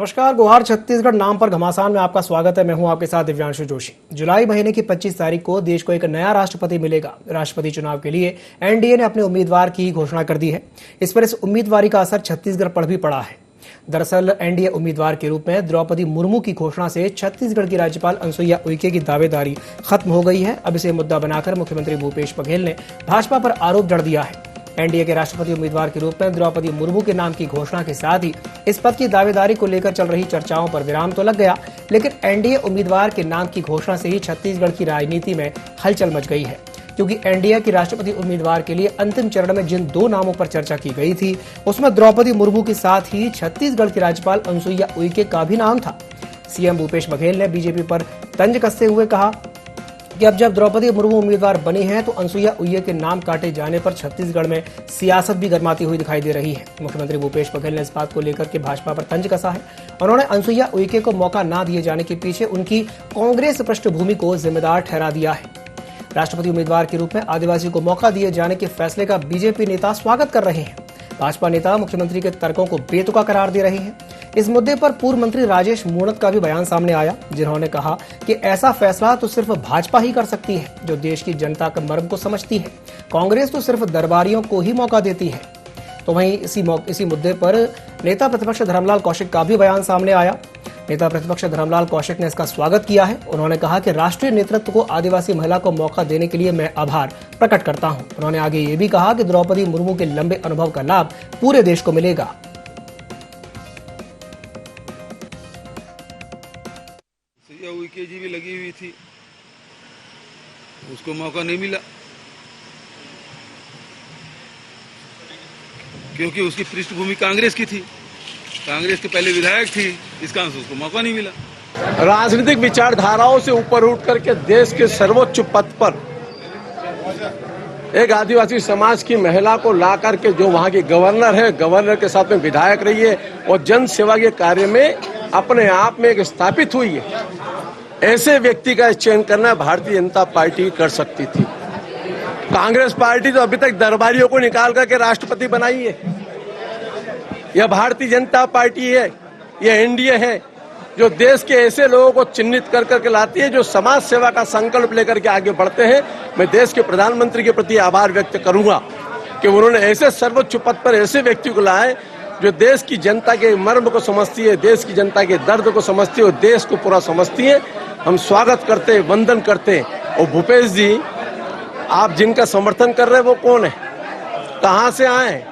नमस्कार, गुहार छत्तीसगढ़ नाम पर घमासान में आपका स्वागत है। मैं हूं आपके साथ दिव्यांशु जोशी। जुलाई महीने की 25 तारीख को देश को एक नया राष्ट्रपति मिलेगा। राष्ट्रपति चुनाव के लिए एनडीए ने अपने उम्मीदवार की घोषणा कर दी है। इस पर इस उम्मीदवारी का असर छत्तीसगढ़ पर भी पड़ा है। दरअसल एनडीए उम्मीदवार के रूप में द्रौपदी मुर्मू की घोषणा से छत्तीसगढ़ की राज्यपाल अनुसुईया उइके की दावेदारी खत्म हो गई है। अब इसे मुद्दा बनाकर मुख्यमंत्री भूपेश बघेल ने भाजपा पर आरोप जड़ दिया है। एनडीए के राष्ट्रपति उम्मीदवार के रूप में द्रौपदी मुर्मू के नाम की घोषणा के साथ ही इस पद की दावेदारी को लेकर चल रही चर्चाओं पर विराम तो लग गया, लेकिन एनडीए उम्मीदवार के नाम की घोषणा से ही छत्तीसगढ़ की राजनीति में हलचल मच गई है। क्योंकि एनडीए की राष्ट्रपति उम्मीदवार के लिए अंतिम चरण में जिन दो नामों पर चर्चा की गई थी, उसमें द्रौपदी मुर्मू के साथ ही छत्तीसगढ़ की राज्यपाल अनुसुईया उइके का भी नाम था। सीएम भूपेश बघेल ने बीजेपी पर तंज कसते हुए कहा कि अब जब द्रौपदी मुर्मू उम्मीदवार बनी है तो अनुसुईया उइके के नाम काटे जाने पर छत्तीसगढ़ में सियासत भी गर्माती हुई दिखाई दे रही है। मुख्यमंत्री भूपेश बघेल ने इस बात को लेकर के भाजपा पर तंज कसा है। उन्होंने अनुसुईया उइके को मौका न दिए जाने के पीछे उनकी कांग्रेस पृष्ठभूमि को जिम्मेदार ठहरा दिया है। राष्ट्रपति उम्मीदवार के रूप में आदिवासी को मौका दिए जाने के फैसले का बीजेपी नेता स्वागत कर रहे हैं। भाजपा नेता मुख्यमंत्री के तर्कों को बेतुका करार दे रहे हैं। इस मुद्दे पर पूर्व मंत्री राजेश मूणत का भी बयान सामने आया, जिन्होंने कहा कि ऐसा फैसला तो सिर्फ भाजपा ही कर सकती है, जो देश की जनता के मर्म को समझती है। कांग्रेस तो सिर्फ दरबारियों को ही मौका देती है। तो वहीं इसी मुद्दे पर नेता प्रतिपक्ष धर्मलाल कौशिक का भी बयान सामने आया। नेता प्रतिपक्ष धर्मलाल कौशिक ने इसका स्वागत किया है। उन्होंने कहा कि राष्ट्रीय नेतृत्व को आदिवासी महिला को मौका देने के लिए मैं आभार प्रकट करता हूं। उन्होंने आगे ये भी कहा कि द्रौपदी मुर्मू के लंबे अनुभव का लाभ पूरे देश को मिलेगा। उइके जी भी लगी हुई थी, उसको मौका नहीं मिला क्योंकि उसकी पृष्ठभूमि कांग्रेस की थी, कांग्रेस के पहले विधायक थी, इस कारण से उसको मौका नहीं मिला। राजनीतिक विचारधाराओं से ऊपर उठ करके देश के सर्वोच्च पद पर एक आदिवासी समाज की महिला को ला करके जो वहां की गवर्नर है, गवर्नर के साथ में विधायक रही है और जन सेवा के कार्य में अपने आप में एक स्थापित हुई है, ऐसे व्यक्ति का चयन करना भारतीय जनता पार्टी कर सकती थी। कांग्रेस पार्टी तो अभी तक दरबारियों को निकाल करके राष्ट्रपति बनाई है। यह भारतीय जनता पार्टी है, यह एनडीए है जो देश के ऐसे लोगों को चिन्हित कर करके लाती है जो समाज सेवा का संकल्प लेकर के आगे बढ़ते हैं। मैं देश के प्रधानमंत्री के प्रति आभार व्यक्त करूंगा कि उन्होंने ऐसे सर्वोच्च पद पर ऐसे व्यक्ति को लाए जो देश की जनता के मर्म को समझती है, देश की जनता के दर्द को समझती है और देश को पूरा समझती है। हम स्वागत करते हैं, वंदन करते हैं। और भूपेश जी, आप जिनका समर्थन कर रहे हैं वो कौन है, कहां से आए,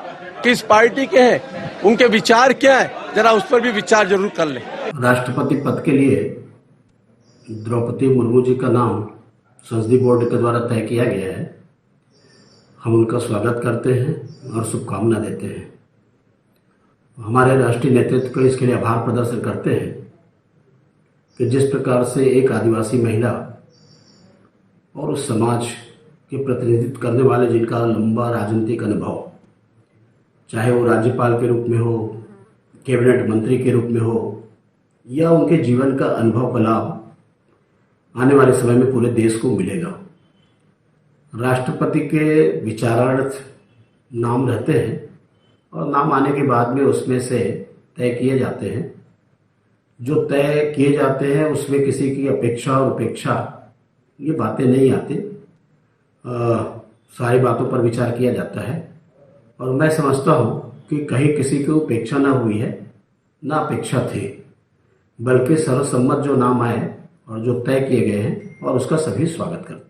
किस पार्टी के हैं, उनके विचार क्या है, जरा उस पर भी विचार जरूर कर लें। राष्ट्रपति पद के लिए द्रौपदी मुर्मू जी का नाम संसदीय बोर्ड के द्वारा तय किया गया है। हम उनका स्वागत करते हैं और शुभकामना देते हैं। हमारे राष्ट्रीय नेतृत्व को इसके लिए आभार प्रदर्शन करते हैं कि जिस प्रकार से एक आदिवासी महिला और उस समाज के प्रतिनिधित्व करने वाले जिनका लंबा राजनीतिक अनुभव, चाहे वो राज्यपाल के रूप में हो, कैबिनेट मंत्री के रूप में हो, या उनके जीवन का अनुभव का लाभ आने वाले समय में पूरे देश को मिलेगा। राष्ट्रपति के विचारार्थ नाम रहते हैं और नाम आने के बाद में उसमें से तय किए जाते हैं। जो तय किए जाते हैं उसमें किसी की अपेक्षा और उपेक्षा ये बातें नहीं आती। सारी बातों पर विचार किया जाता है और मैं समझता हूँ कि कहीं किसी की उपेक्षा ना हुई है, ना अपेक्षा थी, बल्कि सर्वसम्मत जो नाम आए और जो तय किए गए हैं और उसका सभी स्वागत करते हैं।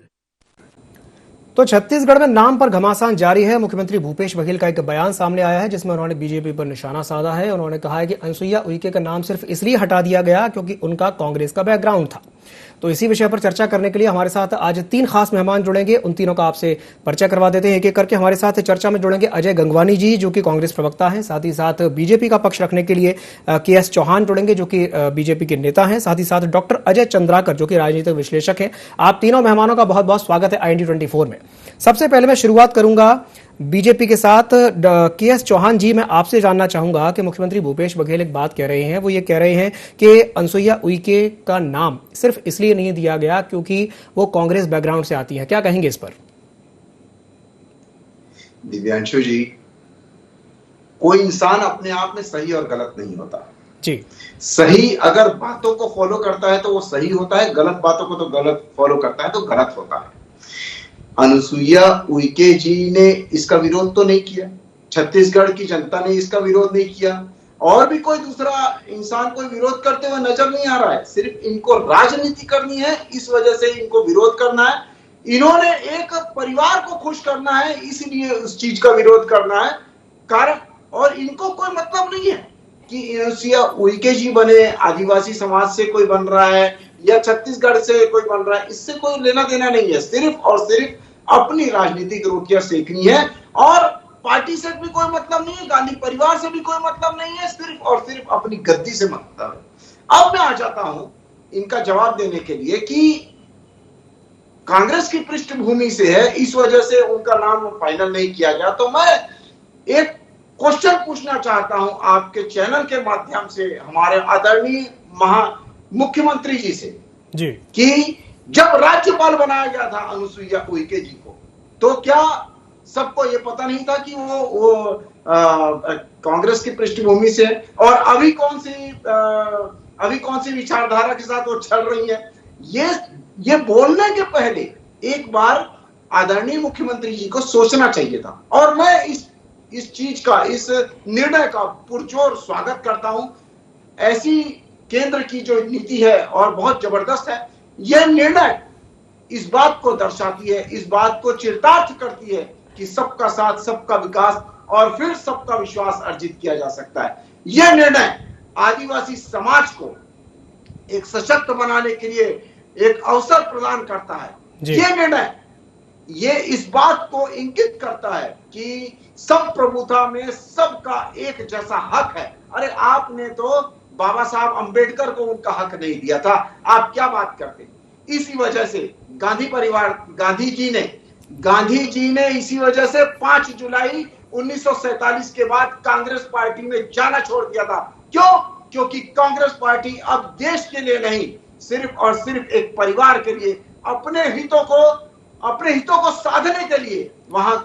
तो छत्तीसगढ़ में नाम पर घमासान जारी है। मुख्यमंत्री भूपेश बघेल का एक बयान सामने आया है जिसमें उन्होंने बीजेपी पर निशाना साधा है। उन्होंने कहा है कि अनुसुईया उइके का नाम सिर्फ इसलिए हटा दिया गया क्योंकि उनका कांग्रेस का बैकग्राउंड था। तो इसी विषय पर चर्चा करने के लिए हमारे साथ आज 3 खास मेहमान जुड़ेंगे। उन तीनों का आपसे परिचय करवा देते हैं एक एक करके। हमारे साथ चर्चा में जुड़ेंगे अजय गंगवानी जी, जो कि कांग्रेस प्रवक्ता हैं। साथ ही साथ बीजेपी का पक्ष रखने के लिए के.एस. चौहान जुड़ेंगे, जो कि बीजेपी के नेता हैं। साथ ही साथ डॉक्टर अजय चंद्राकर, जो कि राजनीतिक विश्लेषक हैं। आप तीनों मेहमानों का बहुत बहुत स्वागत है IND24 में। सबसे पहले मैं शुरुआत करूंगा बीजेपी के साथ। के.एस. चौहान जी, मैं आपसे जानना चाहूंगा कि मुख्यमंत्री भूपेश बघेल एक बात कह रहे हैं। वो ये कह रहे हैं कि अनुसुईया उइके का नाम सिर्फ इसलिए नहीं दिया गया क्योंकि वो कांग्रेस बैकग्राउंड से आती है। क्या कहेंगे इस पर? दिव्यांशु जी, कोई इंसान अपने आप में सही और गलत नहीं होता। जी सही अगर बातों को फॉलो करता है तो वो सही होता है, गलत बातों को तो गलत फॉलो करता है तो गलत होता है। अनुसुईया उइके जी ने इसका विरोध तो नहीं किया, छत्तीसगढ़ की जनता ने इसका विरोध नहीं किया, और भी कोई दूसरा इंसान कोई विरोध करते हुए नजर नहीं आ रहा है। सिर्फ इनको राजनीति करनी है, इस वजह से इनको विरोध करना है। इन्होंने एक परिवार को खुश करना है, इसलिए उस चीज का विरोध करना है कारण। और इनको कोई मतलब नहीं है कि अनुसुईया उइके जी बने, आदिवासी समाज से कोई बन रहा है या छत्तीसगढ़ से कोई बन रहा है, इससे कोई लेना देना नहीं है। सिर्फ और सिर्फ अपनी राजनीतिक रोटियां सेकनी है, और पार्टी से भी कोई मतलब नहीं है, गांधी परिवार से भी कोई मतलब नहीं है, सिर्फ और सिर्फ अपनी गद्दी से मतलब है। अब मैं आ जाता हूं इनका जवाब देने के लिए कि कांग्रेस की पृष्ठभूमि से है, इस वजह से उनका नाम फाइनल नहीं किया गया। तो मैं एक क्वेश्चन पूछना चाहता हूं आपके चैनल के माध्यम से हमारे आदरणीय मुख्यमंत्री जी से जी कि जब राज्यपाल बनाया गया था अनुसुईया उइके जी को, तो क्या सबको ये पता नहीं था कि वो कांग्रेस की पृष्ठभूमि से, और अभी कौन सी विचारधारा के साथ वो चल रही है? ये बोलने के पहले एक बार आदरणीय मुख्यमंत्री जी को सोचना चाहिए था। और मैं इस चीज का, इस निर्णय का पुरजोर स्वागत करता हूं। ऐसी केंद्र की जो नीति है और बहुत जबरदस्त है, यह निर्णय इस बात को दर्शाती है, इस बात को चरितार्थ करती है कि सबका साथ, सबका विकास और फिर सबका विश्वास अर्जित किया जा सकता है। यह निर्णय आदिवासी समाज को एक सशक्त बनाने के लिए एक अवसर प्रदान करता है। यह निर्णय ये इस बात को इंगित करता है कि सब प्रभुता में सबका एक जैसा हक है। अरे आपने तो बाबा साहब अंबेडकर को उनका हक नहीं दिया था, आप क्या बात करते? इसी वजह से गांधी जी ने इसी वजह से 5 जुलाई 1947 के बाद कांग्रेस पार्टी में जाना छोड़ दिया था। क्यों? क्योंकि कांग्रेस पार्टी अब देश के लिए नहीं, सिर्फ और सिर्फ एक परिवार के लिए, अपने हितों को साधने के लिए वहां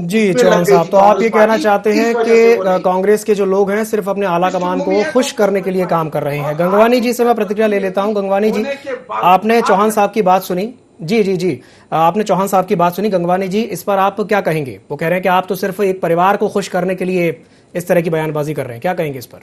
जी चौहान साहब, तो आप ये कहना चाहते हैं कि कांग्रेस के जो लोग हैं सिर्फ अपने आला कमान को खुश करने के लिए काम कर रहे हैं। गंगवानी जी से मैं प्रतिक्रिया ले लेता हूं। गंगवानी जी, आपने चौहान साहब की बात सुनी। जी आपने चौहान साहब की बात सुनी। गंगवानी जी, इस पर आप क्या कहेंगे? वो कह रहे हैं कि आप तो सिर्फ एक परिवार को खुश करने के लिए इस तरह की बयानबाजी कर रहे हैं, क्या कहेंगे इस पर?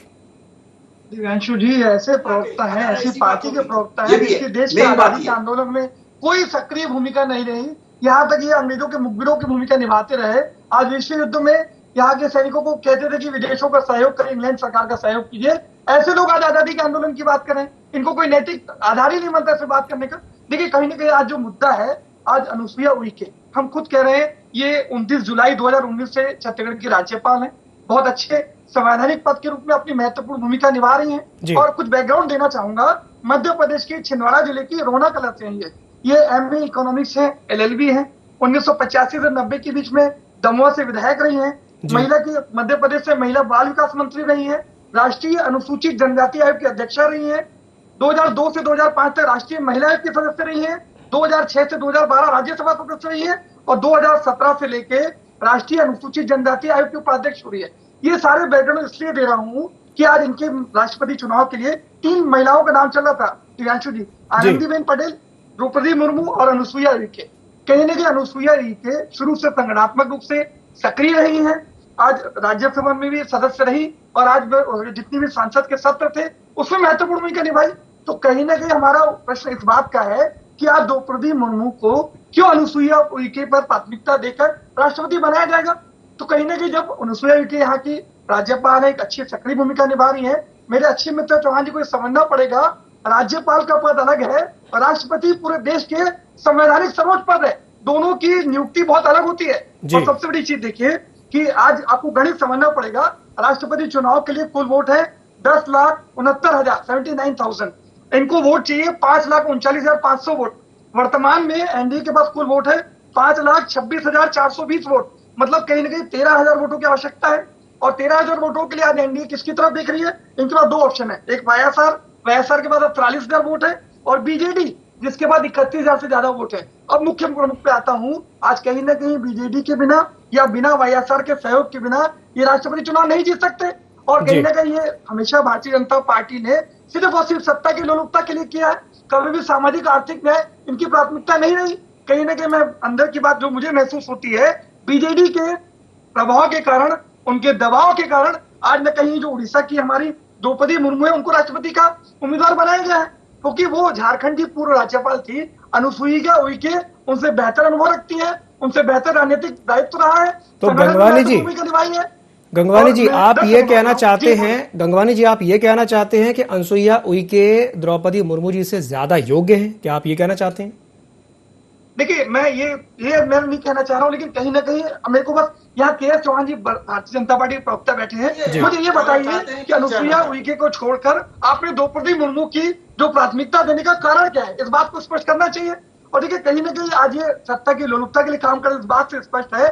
दिव्यांशु जी, ऐसे प्रवक्ता हैं, ऐसी पार्टी के प्रवक्ता हैं जिसके देश के आजादी के आंदोलन में कोई सक्रिय भूमिका नहीं रही, यहाँ तक ये अंग्रेजों के मुखबिरों की भूमिका निभाते रहे। आज विश्व युद्ध में यहाँ के सैनिकों को कहते थे कि विदेशों का सहयोग करें, इंग्लैंड सरकार का सहयोग कीजिए। ऐसे लोग आज आजादी के आंदोलन की बात करें, इनको कोई नैतिक आधार ही नहीं बनता ऐसे बात करने का। देखिए, कहीं ना कहीं आज जो मुद्दा है, आज अनुसुईया उइके, हम खुद कह रहे हैं, ये 29 जुलाई 2019 से छत्तीसगढ़ की राज्यपाल है, बहुत अच्छे संवैधानिक पद के रूप में अपनी महत्वपूर्ण भूमिका निभा रही हैं। और कुछ बैकग्राउंड देना चाहूंगा, मध्य प्रदेश के छिंदवाड़ा जिले की रोहना कला से हैं ये एमए इकोनॉमिक्स है, LLB है। 1985 से 90 के बीच में दमोह से विधायक रही हैं। महिला की मध्य प्रदेश से महिला बाल विकास मंत्री रही हैं। राष्ट्रीय अनुसूचित जनजाति आयोग की अध्यक्षा रही हैं। 2002 से 2005 तक राष्ट्रीय महिला आयोग की सदस्य रही हैं। 2006 से 2012 राज्यसभा सदस्य रही है और 2017 से लेके राष्ट्रीय अनुसूचित जनजाति आयोग की उपाध्यक्ष हुई है। ये सारे बैकग्राउंड इसलिए दे रहा हूँ कि आज इनके राष्ट्रपति चुनाव के लिए 3 महिलाओं का नाम चल रहा था दिव्यांशु जी, आनंदीबेन पटेल, द्रौपदी मुर्मू और अनुसुईया उइके। कहीं ना कहीं अनुसुईया उइके शुरू से संगठनात्मक रूप से सक्रिय रही हैं। आज राज्यसभा में भी सदस्य रही और आज जितनी भी सांसद के सत्र थे उसमें महत्वपूर्ण भूमिका निभाई। तो कहीं ना कहीं हमारा प्रश्न इस बात का है कि आज द्रौपदी मुर्मू को क्यों अनुसुईया उइके पर प्राथमिकता देकर राष्ट्रपति बनाया जाएगा? तो कहीं ना कहीं जब अनुसुईया उइके यहाँ की राज्यपाल है, एक अच्छी सक्रिय भूमिका निभा रही है, मेरे अच्छे मित्र चौहान जी को समझना पड़ेगा, राज्यपाल का पद अलग है और राष्ट्रपति पूरे देश के संवैधानिक सर्वोच्च पद है, दोनों की नियुक्ति बहुत अलग होती है। और सबसे बड़ी चीज देखिए कि आज आपको गणित समझना पड़ेगा, राष्ट्रपति चुनाव के लिए कुल वोट है 10,69,000 79,000। इनको वोट चाहिए 5,39,500 वोट। वर्तमान में एनडीए के पास कुल वोट है 5,26,420 वोट, मतलब कहीं ना कहीं 13,000 वोटों की आवश्यकता है। और 13,000 वोटों के लिए आज एनडीए किसकी तरफ देख रही है? इनके पास 2 ऑप्शन है, एक वाईएसआर के पास 43,000 वोट है और बीजेडी जिसके बाद 31,000 से ज्यादा वोट है। अब मुख्य प्रमुख पे आता हूं, आज कहीं ना कहीं बीजेडी के बिना या बिना वाईएसआर के सहयोग के बिना ये राष्ट्रपति चुनाव नहीं जीत सकते। और कहीं ना कहीं ये हमेशा भारतीय जनता पार्टी ने सिर्फ और सिर्फ सत्ता की लोलुपता के लिए किया है। कभी भी सामाजिक आर्थिक न्याय इनकी प्राथमिकता नहीं रही। कहीं ना कहीं मैं अंदर की बात जो मुझे महसूस होती है, बीजेडी के प्रभाव के कारण, उनके दबाव के कारण आज न कहीं जो उड़ीसा की हमारी द्रौपदी मुर्मू है उनको राष्ट्रपति का उम्मीदवार बनाया गया है, क्योंकि वो झारखंड की पूर्व राज्यपाल थी। अनुसुईया उइके उनसे बेहतर अनुभव रखती है, उनसे बेहतर राजनीतिक दायित्व रहा है। तो गंगवानी जी, गंगवानी जी आप ये कहना चाहते हैं, गंगवानी जी आप ये कहना चाहते हैं कि अनुसुईया उइके द्रौपदी मुर्मू जी से ज्यादा योग्य हैं, क्या आप ये कहना चाहते हैं? देखिए, मैं नहीं कहना चाह रहा हूँ, लेकिन कहीं ना कहीं मेरे को बस यहाँ के.एस. चौहान जी भारतीय जनता पार्टी के प्रवक्ता बैठे हैं, मुझे ये बताइए कि अनुसुईया उइके को छोड़कर आपने द्रौपदी मुर्मू की जो प्राथमिकता देने का कारण क्या है, इस बात को स्पष्ट करना चाहिए। और देखिए, कहीं ना कहीं आज ये सत्ता की लोलुपता के लिए काम कर, इस बात से स्पष्ट है।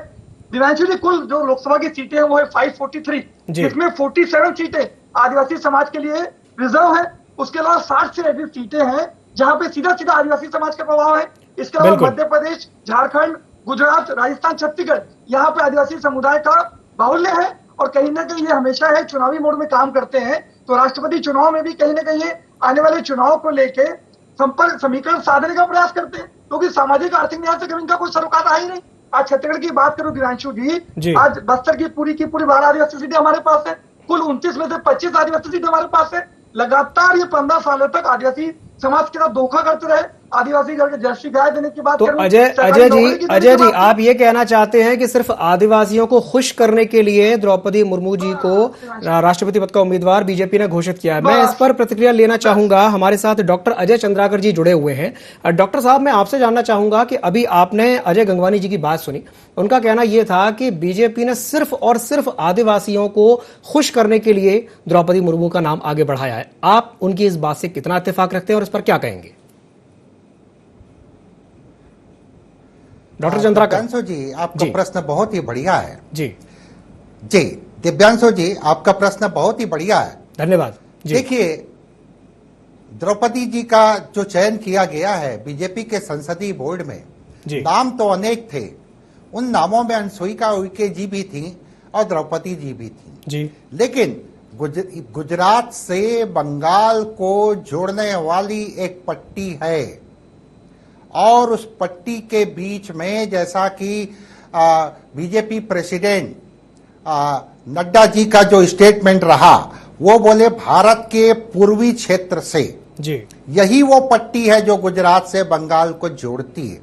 दिव्यांशु जी, कुल जो लोकसभा की सीटें हैं वो है 543, जिसमें 47 सीटें आदिवासी समाज के लिए रिजर्व है। उसके अलावा 60 से अधिक सीटें हैं जहां पे सीधा सीधा आदिवासी समाज का प्रभाव है। इसके अलावा मध्य प्रदेश, झारखंड, गुजरात, राजस्थान, छत्तीसगढ़, यहाँ पे आदिवासी समुदाय का बाहुल्य है। और कहीं ना कहीं ये हमेशा है चुनावी मोड में काम करते हैं। तो राष्ट्रपति चुनाव में भी कहीं ना कहीं आने वाले चुनाव को लेके संपर्क समीकरण साधने का प्रयास करते हैं, क्योंकि सामाजिक आर्थिक न्याय से कभी इनका कोई सरोकार रहा ही नहीं। आज छत्तीसगढ़ की बात करूं दिव्यांशु जी, आज बस्तर की पूरी 12 आदिवासी सीटें हमारे पास है। कुल 29 में से 25 आदिवासी सीटें हमारे पास है। लगातार ये 15 सालों तक आदिवासी समाज के साथ धोखा करते रहे। आदिवासी घर के जर्सी गाय देने की बात तो अजय जी आप ये कहना चाहते हैं कि सिर्फ आदिवासियों को खुश करने के लिए द्रौपदी मुर्मू जी को राष्ट्रपति पद का उम्मीदवार बीजेपी ने घोषित किया है। मैं इस पर प्रतिक्रिया लेना चाहूंगा। हमारे साथ डॉक्टर अजय चंद्राकर जी जुड़े हुए हैं। डॉक्टर साहब, मैं आपसे जानना चाहूंगा कि अभी आपने अजय गंगवानी जी की बात सुनी, उनका कहना यह था कि बीजेपी ने सिर्फ और सिर्फ आदिवासियों को खुश करने के लिए द्रौपदी मुर्मू का नाम आगे बढ़ाया है। आप उनकी इस बात से कितना इत्तेफाक रखते हैं और इस पर क्या कहेंगे? डॉक्टर चंद्राकर जी, आपका प्रश्न बहुत ही बढ़िया है। जी जी, दिव्यांशु जी, आपका प्रश्न बहुत ही बढ़िया है, धन्यवाद। देखिए, द्रौपदी जी का जो चयन किया गया है बीजेपी के संसदीय बोर्ड में, नाम तो अनेक थे। उन नामों में अनुसुईया उइके जी भी थी और द्रौपदी जी भी थी जी। लेकिन गुजरात से बंगाल को जोड़ने वाली एक पट्टी है और उस पट्टी के बीच में, जैसा कि बीजेपी प्रेसिडेंट नड्डा जी का जो स्टेटमेंट रहा, वो बोले भारत के पूर्वी क्षेत्र से जी, यही वो पट्टी है जो गुजरात से बंगाल को जोड़ती है।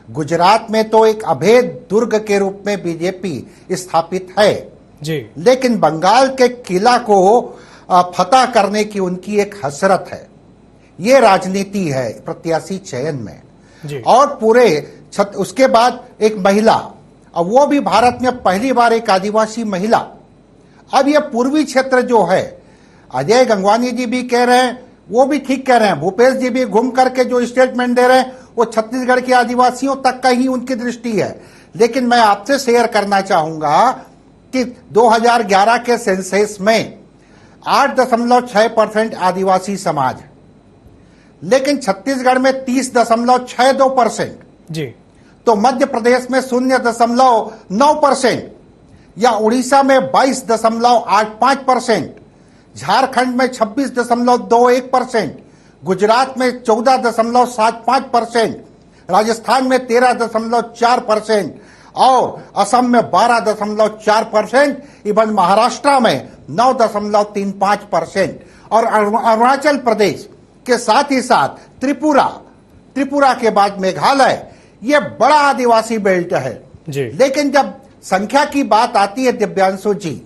गुजरात में तो एक अभेद दुर्ग के रूप में बीजेपी स्थापित है जी, लेकिन बंगाल के किला को फतह करने की उनकी एक हसरत है। ये राजनीति है प्रत्याशी चयन में जी। और पूरे उसके बाद एक महिला, अब वो भी भारत में पहली बार एक आदिवासी महिला। अब ये पूर्वी क्षेत्र जो है, अजय गंगवानी जी भी कह रहे हैं, वो भी ठीक कह रहे हैं, भूपेश जी भी घूम करके जो स्टेटमेंट दे रहे हैं वो छत्तीसगढ़ के आदिवासियों तक का ही उनकी दृष्टि है। लेकिन मैं आपसे शेयर करना चाहूंगा कि 2011 के सेंसस में 8.6% आदिवासी समाज है, लेकिन छत्तीसगढ़ में 30.62% जी, तो मध्य प्रदेश में 0.9% या उड़ीसा में 22.85%, झारखंड में 26.21%, गुजरात में 14.75%, राजस्थान में 13.4% और असम में 12.4%, इवन महाराष्ट्र में 9.35% और अरुणाचल प्रदेश के साथ ही साथ त्रिपुरा के बाद मेघालय, ये बड़ा आदिवासी बेल्ट है जी। लेकिन जब संख्या की बात आती है दिव्यांशु जी,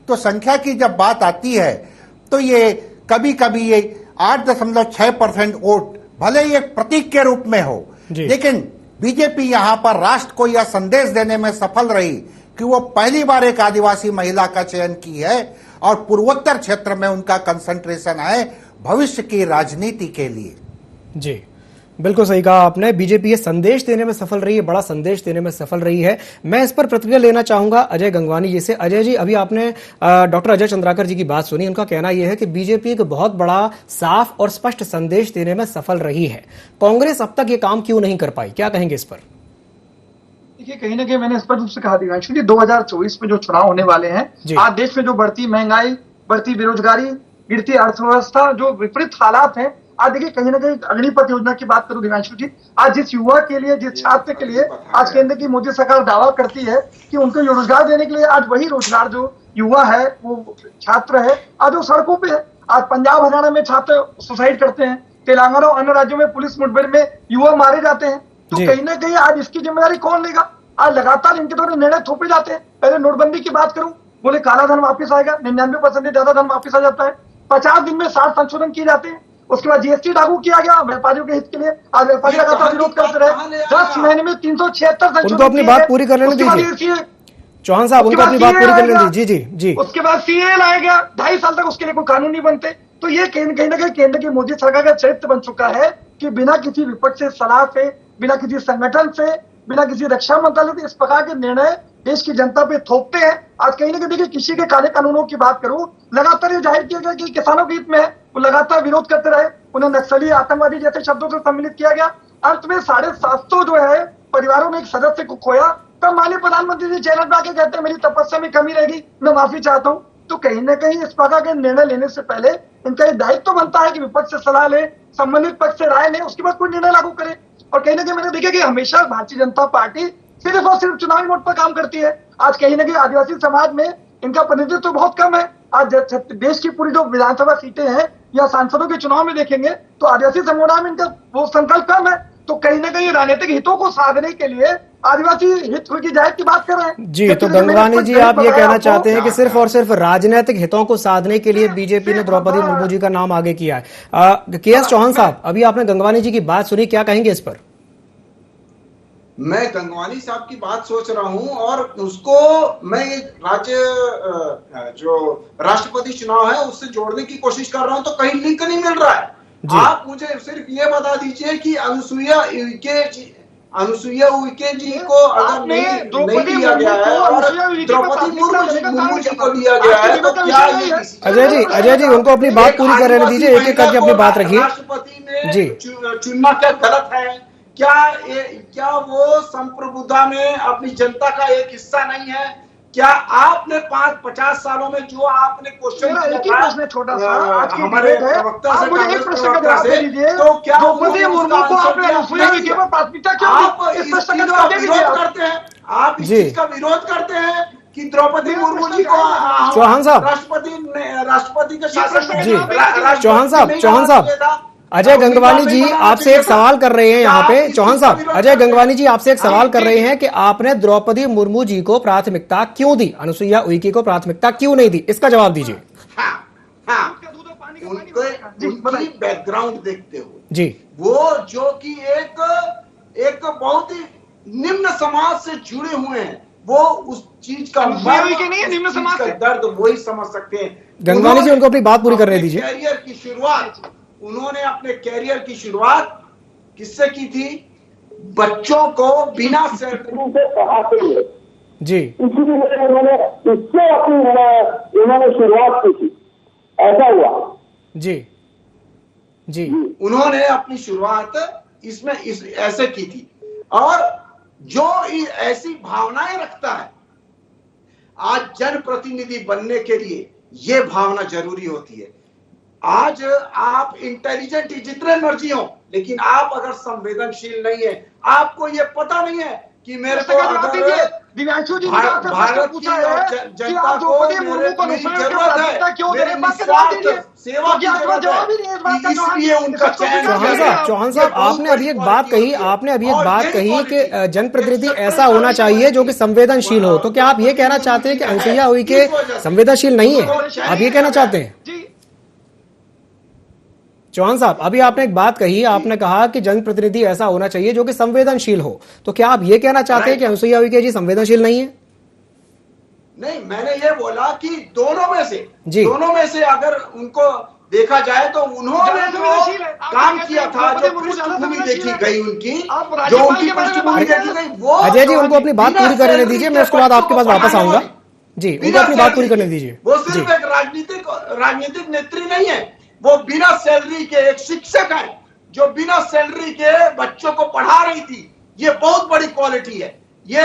तो संख्या की जब बात आती है तो ये कभी कभी ये 8.6% वोट भले ही एक प्रतीक के रूप में हो, लेकिन बीजेपी यहां पर राष्ट्र को यह संदेश देने में सफल रही कि वो पहली बार एक आदिवासी महिला का चयन की है और पूर्वोत्तर क्षेत्र में उनका कंसंट्रेशन है भविष्य की राजनीति के लिए। जी, बिल्कुल सही कहा आपने। बीजेपी ये संदेश देने में सफल रही है, बड़ा संदेश देने में सफल रही है। मैं इस पर प्रतिक्रिया लेना चाहूंगा अजय गंगवानी जी से। अजय जी, अभी आपने डॉक्टर अजय चंद्राकर जी की बात सुनी, उनका कहना यह है कि बीजेपी एक बहुत बड़ा साफ और स्पष्ट संदेश देने में सफल रही है। कांग्रेस अब तक ये काम क्यों नहीं कर पाई, क्या कहेंगे इस पर? देखिए, कहीं ना कहीं मैंने स्पष्ट रूप से कहा दिव्यांशु जी, 2024 में जो चुनाव होने वाले हैं, आज देश में जो बढ़ती महंगाई, बढ़ती बेरोजगारी, गिरती अर्थव्यवस्था, जो विपरीत हालात हैं। आज देखिए कहीं ना कहीं अग्निपथ योजना की बात करूं दिव्यांशु जी, आज जिस युवा के लिए, जिस छात्र के लिए आज केंद्र की मोदी सरकार दावा करती है कि उनको रोजगार देने के लिए, आज वही रोजगार जो युवा है, वो छात्र है, आज वो सड़कों पे है। आज पंजाब हरियाणा में छात्र सुसाइड करते हैं, तेलंगाना और अन्य राज्यों में पुलिस मुठभेड़ में युवा मारे जाते हैं। तो कहीं ना कहीं आज इसकी जिम्मेदारी कौन लेगा? आज लगातार इनके द्वारा निर्णय थोपे जाते हैं। पहले नोटबंदी की बात करूं, बोले काला धन वापस आएगा, 99% से ज्यादा धन वापस आ जाता है। 50 दिन में 60 संशोधन किए जाते हैं। उसके बाद जीएसटी लागू किया गया व्यापारियों के हित के लिए, आज व्यापारी लगातार विरोध करते रहे। 10 महीने में 376 संशोधन। उनको अपनी बात पूरी करने दीजिए चौहान साहब, उनको अपनी बात पूरी करने दीजिए। जी जी जी। उसके बाद सीए लाया गया, 2.5 साल तक उसके लिए कोई कानून नहीं बनते। तो ये कहीं ना कहीं केंद्र की मोदी सरकार का चरित्र बन चुका है कि बिना किसी विपक्ष से सलाह से, बिना किसी संगठन से, बिना किसी रक्षा मंत्रालय से इस प्रकार के निर्णय देश की जनता पे थोपते हैं। आज कहीं ना कहीं देखिए कृषि के काले कानूनों की बात करूं, लगातार ये जाहिर किया गया कि किसानों के हित में है, वो लगातार विरोध करते रहे। उन्हें नक्सली, आतंकवादी जैसे शब्दों से सम्मिलित किया गया। अंत में 750 जो है परिवारों ने एक सदस्य को खोया। तब माननीय प्रधानमंत्री जी चैनल पर आके कहते हैं मेरी तपस्या में कमी रहेगी, मैं माफी चाहता हूँ। तो कहीं ना कहीं इस प्रकार के निर्णय लेने से पहले इनका ये दायित्व तो बनता है कि विपक्ष से सलाह ले, संबंधित पक्ष से राय ले, उसके बाद कोई निर्णय लागू करे। और कहीं ना कहीं मैंने देखा कि हमेशा भारतीय जनता पार्टी सिर्फ और सिर्फ चुनावी मोड पर काम करती है। आज कहीं ना कहीं आदिवासी समाज में इनका प्रतिनिधित्व तो बहुत कम है। आज देश की पूरी जो विधानसभा सीटें हैं या सांसदों के चुनाव में देखेंगे तो आदिवासी समुदाय में इनका वो संकल्प कम है। तो कहीं ना कहीं राजनीतिक हितों को साधने के लिए आदिवासी हित की जाहिर की बात कर रहे हैं। जी, तो गंगवानी जी आप ये कहना चाहते हैं कि सिर्फ और सिर्फ राजनीतिक हितों को साधने के लिए बीजेपी ने द्रौपदी मुर्मू जी का नाम आगे किया है। के.एस. चौहान साहब, अभी आपने गंगवानी जी की बात सुनी, क्या कहेंगे इस पर? मैं गंगवानी साहब की बात सोच रहा हूं और उसको मैं जो राष्ट्रपति चुनाव है उससे जोड़ने की कोशिश कर रहा हूं, तो कहीं लिंक नहीं मिल रहा है। आप मुझे सिर्फ ये बता दीजिए कि अनुसुईया उइके जी को अगर नहीं लिया गया है और द्रौपदी मुर्मू जी को लिया गया है तो क्या ये अजय जी उनको अपनी बात पूरी करने दीजिए, एक एक करके अपनी बात रखिए। राष्ट्रपति ने चुनना क्या गलत है? क्या वो संप्रभुता में अपनी जनता का एक हिस्सा नहीं है? क्या आपने 50 सालों में जो आपने क्वेश्चन छोटा सा हमारे प्रवक्ता से, तो क्या द्रौपदी मुर्मू को आपने प्राथमिकता क्यों आप इस चीज का विरोध करते हैं? आप इस चीज का विरोध करते हैं कि द्रौपदी मुर्मू जी को चौहान साहब राष्ट्रपति के शासन में चौहान साहब अजय गंगवानी जी आपसे एक सवाल कर रहे हैं यहाँ पे। चौहान साहब, अजय गंगवानी जी आपसे एक सवाल कर रहे हैं कि आपने द्रौपदी मुर्मू जी को प्राथमिकता क्यों दी, अनुसुईया उइके को प्राथमिकता क्यों नहीं दी, इसका जवाब दीजिए। उनकी बैकग्राउंड देखते हुए जी, वो जो कि एक बहुत ही निम्न समाज से जुड़े हुए हैं, वो उस चीज का निम्न समाज का दर्द वही समझ सकते हैं। गंगवानी जी उनको अपनी बात पूरी करने दीजिए। कैरियर की शुरुआत उन्होंने अपने कैरियर की शुरुआत किससे की थी? बच्चों को बिना सैलरी से पढ़ाते हुए जी, इसीलिए उन्होंने शुरुआत की थी। ऐसा हुआ जी जी, उन्होंने अपनी शुरुआत इसमें ऐसे की थी। और जो ऐसी भावनाएं रखता है, आज जनप्रतिनिधि बनने के लिए ये भावना जरूरी होती है। आज आप इंटेलिजेंट जितने मर्जी हो, लेकिन आप अगर संवेदनशील नहीं है, आपको ये पता नहीं है कि मेरे को अगर दिव्यांशु जी भारत की जनता को मेरी जरूरत है, मेरी निस्वार्थ सेवा की जरूरत है, इसलिए उनका चयन। चौहान साहब आपने अभी एक बात कही कि जनप्रतिनिधि ऐसा होना चाहिए जो कि संवेदनशील हो, तो क्या आप ये कहना चाहते हैं कि अनुसुईया उइके संवेदनशील नहीं है? आप ये कहना चाहते हैं? चौहान साहब, अभी आपने एक बात कही, आपने कहा कि जनप्रतिनिधि ऐसा होना चाहिए जो कि संवेदनशील हो, तो क्या आप ये कहना चाहते हैं कि अनुसुईया उइके जी संवेदनशील नहीं है? नहीं, मैंने ये बोला कि दोनों में से अगर उनको देखा जाए तो उन्होंने जो काम किया था, जो पृष्ठभूमि देखी गई उनकी, जो उनकी पृष्ठभूमि देखी गई, वो अजय जी उनको अपनी बात पूरी करने दीजिए, मैं उसके बाद आपके पास वापस आऊंगा। जी, उनको अपनी बात पूरी करने दीजिए। वो सिर्फ एक राजनीतिक नेत्री नहीं है, वो बिना सैलरी के एक शिक्षक है जो बिना सैलरी के बच्चों को पढ़ा रही थी। ये बहुत बड़ी क्वालिटी है। ये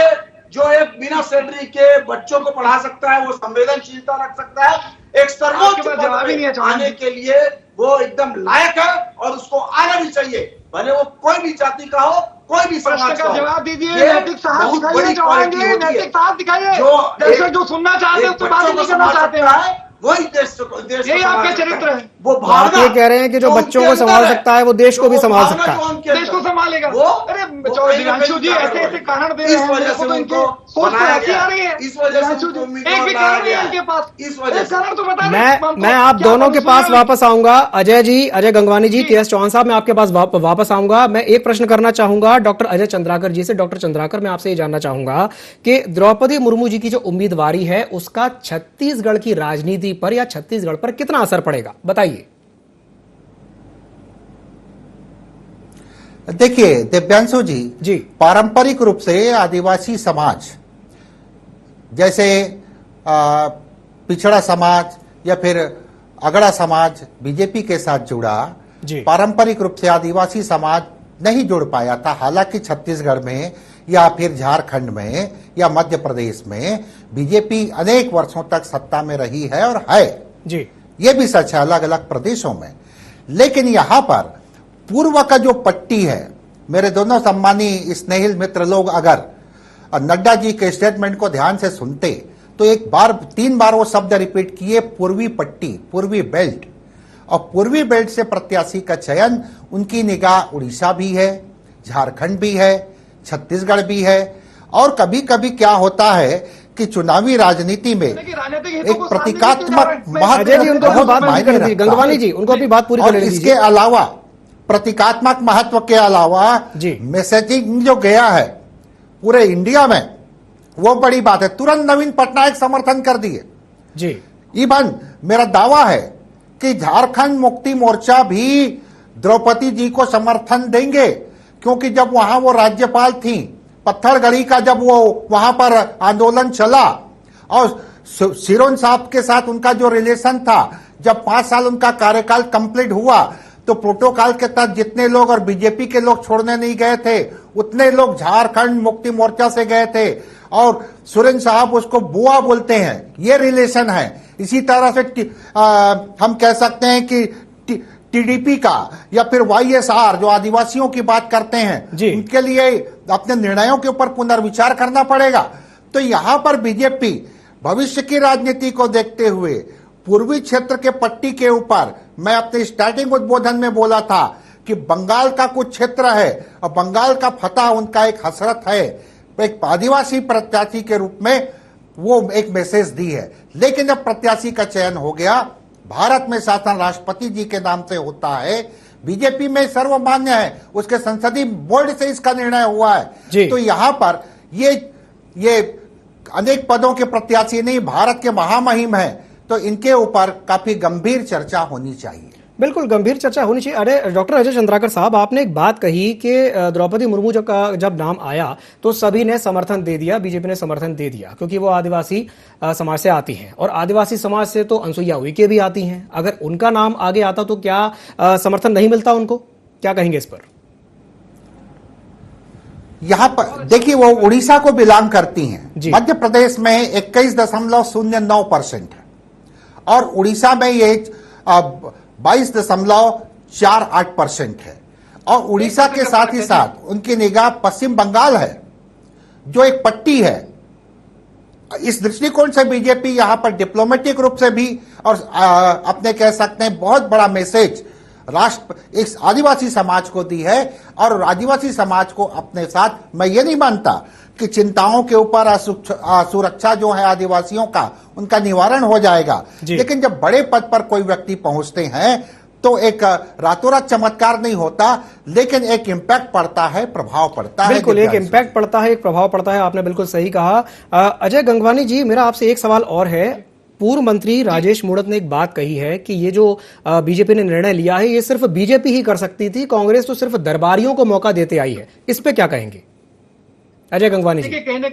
जो एक बिना सैलरी के बच्चों को पढ़ा सकता है, वो संवेदनशीलता रख सकता है, एक सर्वोच्च आपके पास पद जवाब ही नहीं है पे चौहान आने जी। के लिए वो एकदम लायक है और उसको आना भी चाहिए, भले वो कोई भी जाति का हो, कोई भी प्रश्न समाज का का जवाब हो। दीजिए, ये नैतिक साहस बहुत दिखाइए बड़ी चौहान क्वालिटी जी, होती है। नैतिक साहस दिखाइए। जो दर्शक जो सुनना चाहते हैं उससे बात बच्चों को नहीं करना संभाल चाहते सकता हैं। है, वही देश को यही आपके संभाल सकता चरित्र है। वो आप भावना ये कह रहे हैं कि जो उनके बच्चों को अंदर संभाल सकता है वो देश को भी जो संभाल भावना सकता जो है। उनके देश को अंदर, संभालेगा। वो अरे दिव्यांशु जी ऐसे ऐसे कारण दे रहे इस हैं, वजह मेरे से को तो इनके उनको सोच पर बनाया हंसी आ गया, रही है। इस वजह से दिव्यांशु उनको जी, उम्मीदवार एक भी बनाया कारण नहीं है गया इनके पास, इस वजह एक से। कारण तो बता दें। मैं आप दोनों के पास वापस आऊंगा। अजय जी, अजय गंगवानी जी, जी। के एस चौहान साहब, मैं आपके पास वापस आऊंगा। मैं एक प्रश्न करना चाहूंगा डॉक्टर अजय चंद्राकर जी से। डॉक्टर चंद्राकर, मैं आपसे ये जानना चाहूंगा कि द्रौपदी मुर्मू जी की जो उम्मीदवारी है उसका छत्तीसगढ़ की राजनीति पर या छत्तीसगढ़ पर कितना असर पड़ेगा, बताइए। देखिए दिव्यांशु जी, पारंपरिक रूप से आदिवासी समाज जैसे पिछड़ा समाज या फिर अगड़ा समाज बीजेपी के साथ जुड़ा, पारंपरिक रूप से आदिवासी समाज नहीं जुड़ पाया था। हालांकि छत्तीसगढ़ में या फिर झारखंड में या मध्य प्रदेश में बीजेपी अनेक वर्षों तक सत्ता में रही है और है जी, ये भी सच है अलग अलग प्रदेशों में। लेकिन यहां पर पूर्व का जो पट्टी है, मेरे दोनों सम्मानी स्नेहिल मित्र लोग अगर नड्डा जी के स्टेटमेंट को ध्यान से सुनते तो एक बार 3 बार वो शब्द रिपीट किए, पूर्वी पट्टी, पूर्वी बेल्ट। और पूर्वी बेल्ट से प्रत्याशी का चयन उनकी निगाह उड़ीसा भी है, झारखंड भी है, छत्तीसगढ़ भी है। और कभी कभी क्या होता है कि चुनावी राजनीति में एक प्रतीकात्मक महत्व, गंगवानी जी उनको अपनी बात पूरी और करने इसके दीजिए। अलावा प्रतीकात्मक महत्व के अलावा मैसेजिंग जो गया है पूरे इंडिया में, वो बड़ी बात है। तुरंत नवीन पटनायक समर्थन कर दिए जी। इवन मेरा दावा है कि झारखंड मुक्ति मोर्चा भी द्रौपदी जी को समर्थन देंगे, क्योंकि जब वहां वो राज्यपाल थी, पत्थरगढ़ी का जब वो वहां पर आंदोलन चला और सिरोन साहब के साथ उनका जो रिलेशन था, जब 5 साल उनका कार्यकाल कंप्लीट हुआ तो प्रोटोकॉल के तहत जितने लोग और बीजेपी के लोग छोड़ने नहीं गए थे उतने लोग झारखंड मुक्ति मोर्चा से गए थे और सुरेन साहब उसको बुआ बोलते हैं, ये रिलेशन है। इसी तरह से हम कह सकते हैं कि टीडीपी का या फिर वाईएसआर जो आदिवासियों की बात करते हैं, उनके लिए अपने निर्णयों के ऊपर पुनर्विचार करना पड़ेगा। तो यहां पर बीजेपी भविष्य की राजनीति को देखते हुए पूर्वी क्षेत्र के पट्टी के ऊपर, मैं अपने स्टार्टिंग उद्बोधन में बोला था कि बंगाल का कुछ क्षेत्र है और बंगाल का फतह उनका एक हसरत है, एक आदिवासी प्रत्याशी के रूप में वो एक मैसेज दी है। लेकिन जब प्रत्याशी का चयन हो गया, भारत में शासन राष्ट्रपति जी के नाम से होता है, बीजेपी में सर्वमान्य है, उसके संसदीय बोर्ड से इसका निर्णय हुआ है। तो यहां पर ये अनेक पदों के प्रत्याशी नहीं, भारत के महामहिम है, तो इनके ऊपर काफी गंभीर चर्चा होनी चाहिए। बिल्कुल गंभीर चर्चा होनी चाहिए। अरे डॉक्टर अजय चंद्राकर साहब, आपने एक बात कही कि द्रौपदी मुर्मू जब नाम आया तो सभी ने समर्थन दे दिया, बीजेपी ने समर्थन दे दिया, क्योंकि वो आदिवासी समाज से आती हैं और आदिवासी समाज से तो अनसुईया उइके भी आती हैं। अगर उनका नाम आगे आता तो क्या समर्थन नहीं मिलता उनको? क्या कहेंगे इस पर? यहां पर देखिए, वो उड़ीसा को बिलोंग करती हैं। मध्य प्रदेश में 21.09% है और उड़ीसा में ये 22.48% है। और उड़ीसा के साथ ही साथ उनकी निगाह पश्चिम बंगाल है, जो एक पट्टी है। इस दृष्टिकोण से बीजेपी यहां पर डिप्लोमेटिक रूप से भी और अपने कह सकते हैं बहुत बड़ा मैसेज राष्ट्र इस आदिवासी समाज को दी है। और आदिवासी समाज को अपने साथ, मैं ये नहीं मानता कि चिंताओं के ऊपर सुरक्षा जो है आदिवासियों का, उनका निवारण हो जाएगा। लेकिन जब बड़े पद पर कोई व्यक्ति पहुंचते हैं तो एक रातों रात चमत्कार नहीं होता, लेकिन एक इम्पैक्ट पड़ता है, प्रभाव पड़ता है। बिल्कुल, एक इम्पैक्ट पड़ता है, एक प्रभाव पड़ता है। आपने बिल्कुल सही कहा। अजय गंगवानी जी, मेरा आपसे एक सवाल और है। पूर्व मंत्री राजेश मूणत ने एक बात कही है कि ये जो बीजेपी ने निर्णय लिया है ये सिर्फ बीजेपी ही कर सकती थी, कांग्रेस तो सिर्फ दरबारियों को मौका देते आई है। इस पे क्या कहेंगे अजय गंगवानी जी? कहीं ना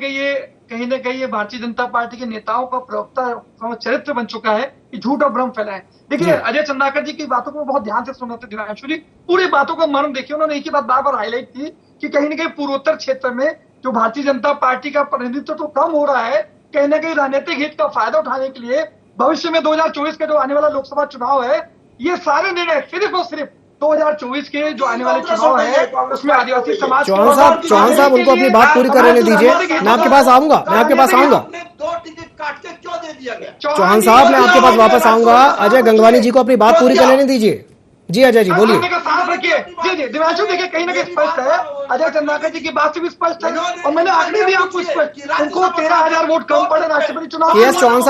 कहीं ये भारतीय जनता पार्टी के नेताओं का प्रवक्ता चरित्र बन चुका है कि झूठ और भ्रम फैलाए। देखिए, अजय चंद्राकर जी की बातों को बहुत ध्यान से सुन रहे थे दिव्यांशु जी, पूरी बातों का मर्म देखिए। उन्होंने एक ही बात बार बार हाईलाइट की कि कहीं ना कहीं पूर्वोत्तर क्षेत्र में जो भारतीय जनता पार्टी का प्रतिनिधित्व तो कम हो रहा है, कहीं ना कहीं राजनीतिक हित का फायदा उठाने के लिए भविष्य में 2024 का जो आने वाला लोकसभा चुनाव है, ये सारे निर्णय सिर्फ और सिर्फ 2024 के जो आने वाले चुनाव है उसमें आदिवासी समाज। चौहान साहब उनको अपनी बात पूरी कर लेने दीजिए, मैं आपके पास आऊंगा, दो टिकट काट के क्यों दे दिया गया? चौहान साहब मैं आपके पास वापस आऊंगा। अजय गंगवानी जी को अपनी बात पूरी कर लेने दीजिए। जी अजय जी बोलिए। जी दिव्यांशु देखिए कहीं ना कहीं स्पष्ट है, अजय चंद्राकर जी की बात से भी स्पष्ट है और मैंने आखिरी भी आपको स्पष्ट, उनको 13,000 वोट कम पड़े राष्ट्रपति चुनाव। चौहान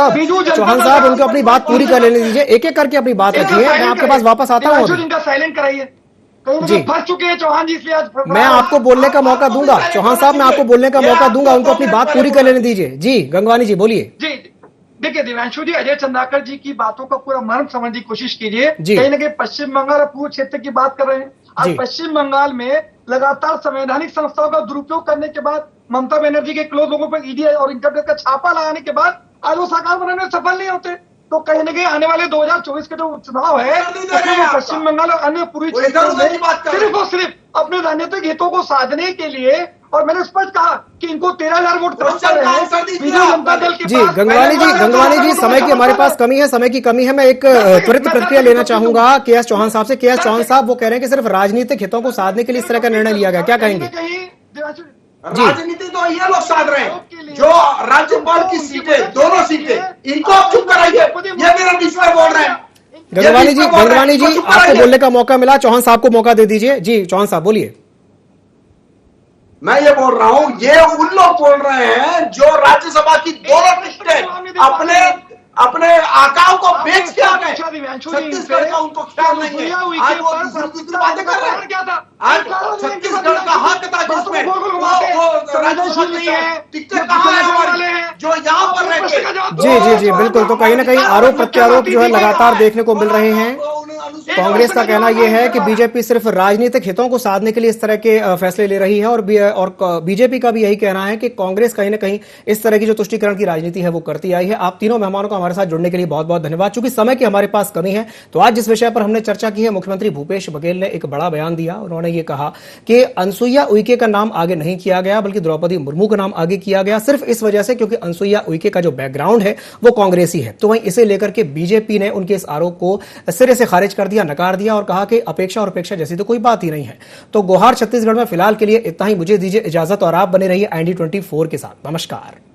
साहब उनको अपनी बात पूरी कर लेने दीजिए, एक एक करके अपनी बात रखिए, मैं आपके पास वापस आता हूँ। इनका साइलेंट कराइए, कहीं फंस चुके हैं चौहान जी, इसलिए आज मैं आपको बोलने का मौका दूंगा। चौहान साहब मैं आपको बोलने का मौका दूंगा, उनको अपनी बात पूरी कर लेने दीजिए। जी गंगवानी जी बोलिए। जी देखिए दिव्यांशु जी, अजय चंद्राकर जी की बातों का पूरा मर्म समझने की कोशिश कीजिए। जी। कहीं ना कहीं पश्चिम बंगाल और पूर्व क्षेत्र की बात कर रहे हैं। आज पश्चिम बंगाल में लगातार संवैधानिक संस्थाओं का दुरुपयोग करने के बाद, ममता बनर्जी के क्लोज लोगों पर ईडी और इनकम टैक्स का छापा लगाने के बाद आज वो सरकार बनाने में सफल नहीं होते। तो कहीं ना कहीं आने वाले 2024 का जो चुनाव है उसमें वो पश्चिम बंगाल और अन्य पूर्वी क्षेत्रों में सिर्फ और सिर्फ अपने राजनीतिक हितों को साधने के लिए, और मैंने स्पष्ट कहा कि इनको 13,000 वोट बीजेपी जनता दल के। जी गंगवानी जी समय की हमारे पास कमी है, समय की कमी है। मैं एक त्वरित प्रतिक्रिया लेना चाहूंगा के.एस. चौहान साहब से। के.एस. चौहान साहब वो कह रहे हैं कि सिर्फ राजनीतिक हितों को साधने के लिए इस तरह का निर्णय लिया गया, क्या कहेंगे? राजनीति तो ये लोग साध रहे हैं, जो राज्यपाल की सीटें, दोनों सीटें, इनको आप चुप कराइए, ये मेरा विषय बोल रहे हैं। गंगवानी जी आपको बोलने का मौका मिला, चौहान साहब को मौका दे दीजिए। जी चौहान साहब बोलिए। मैं ये बोल रहा हूं, ये उन लोग बोल रहे हैं जो राज्यसभा की दोनों टिकटें अपने आकाओं को बेच के आ गए। छत्तीसगढ़ का उनको ख्याल नहीं है, आज वो दूसरी बातें कर रहे हैं। आज छत्तीसगढ़ का हक था जिसमें वो राज्यसभा नहीं है, टिकटें कहां है हमारे जो यहाँ पर रहते। जी बिल्कुल। तो कहीं ना कहीं आरोप प्रत्यारोप जो है लगातार देखने को मिल रहे हैं। कांग्रेस का कहना यह है कि बीजेपी सिर्फ राजनीतिक हितों को साधने के लिए इस तरह के फैसले ले रही है, और बीजेपी का भी यही कहना है कि कांग्रेस कहीं ना कहीं इस तरह की जो तुष्टीकरण की राजनीति है वो करती आई है। आप तीनों मेहमानों का हमारे साथ जुड़ने के लिए बहुत बहुत धन्यवाद। चूंकि समय की हमारे पास कमी है, तो आज जिस विषय पर हमने चर्चा की है, मुख्यमंत्री भूपेश बघेल ने एक बड़ा बयान दिया। उन्होंने ये कहा कि अनसुईया उइके का नाम आगे नहीं किया गया, बल्कि द्रौपदी मुर्मू का नाम आगे किया गया, सिर्फ इस वजह से क्योंकि अनसुईया उइके का जो बैकग्राउंड है वो कांग्रेसी है। तो वहीं इसे लेकर के बीजेपी ने उनके इस आरोप को सिरे से खारिज कर दिया, नकार दिया और कहा कि अपेक्षा और उपेक्षा जैसी तो कोई बात ही नहीं है। तो गोहार छत्तीसगढ़ में फिलहाल के लिए इतना ही। मुझे दीजिए इजाजत और आप बने रहिए IND24 के साथ। नमस्कार।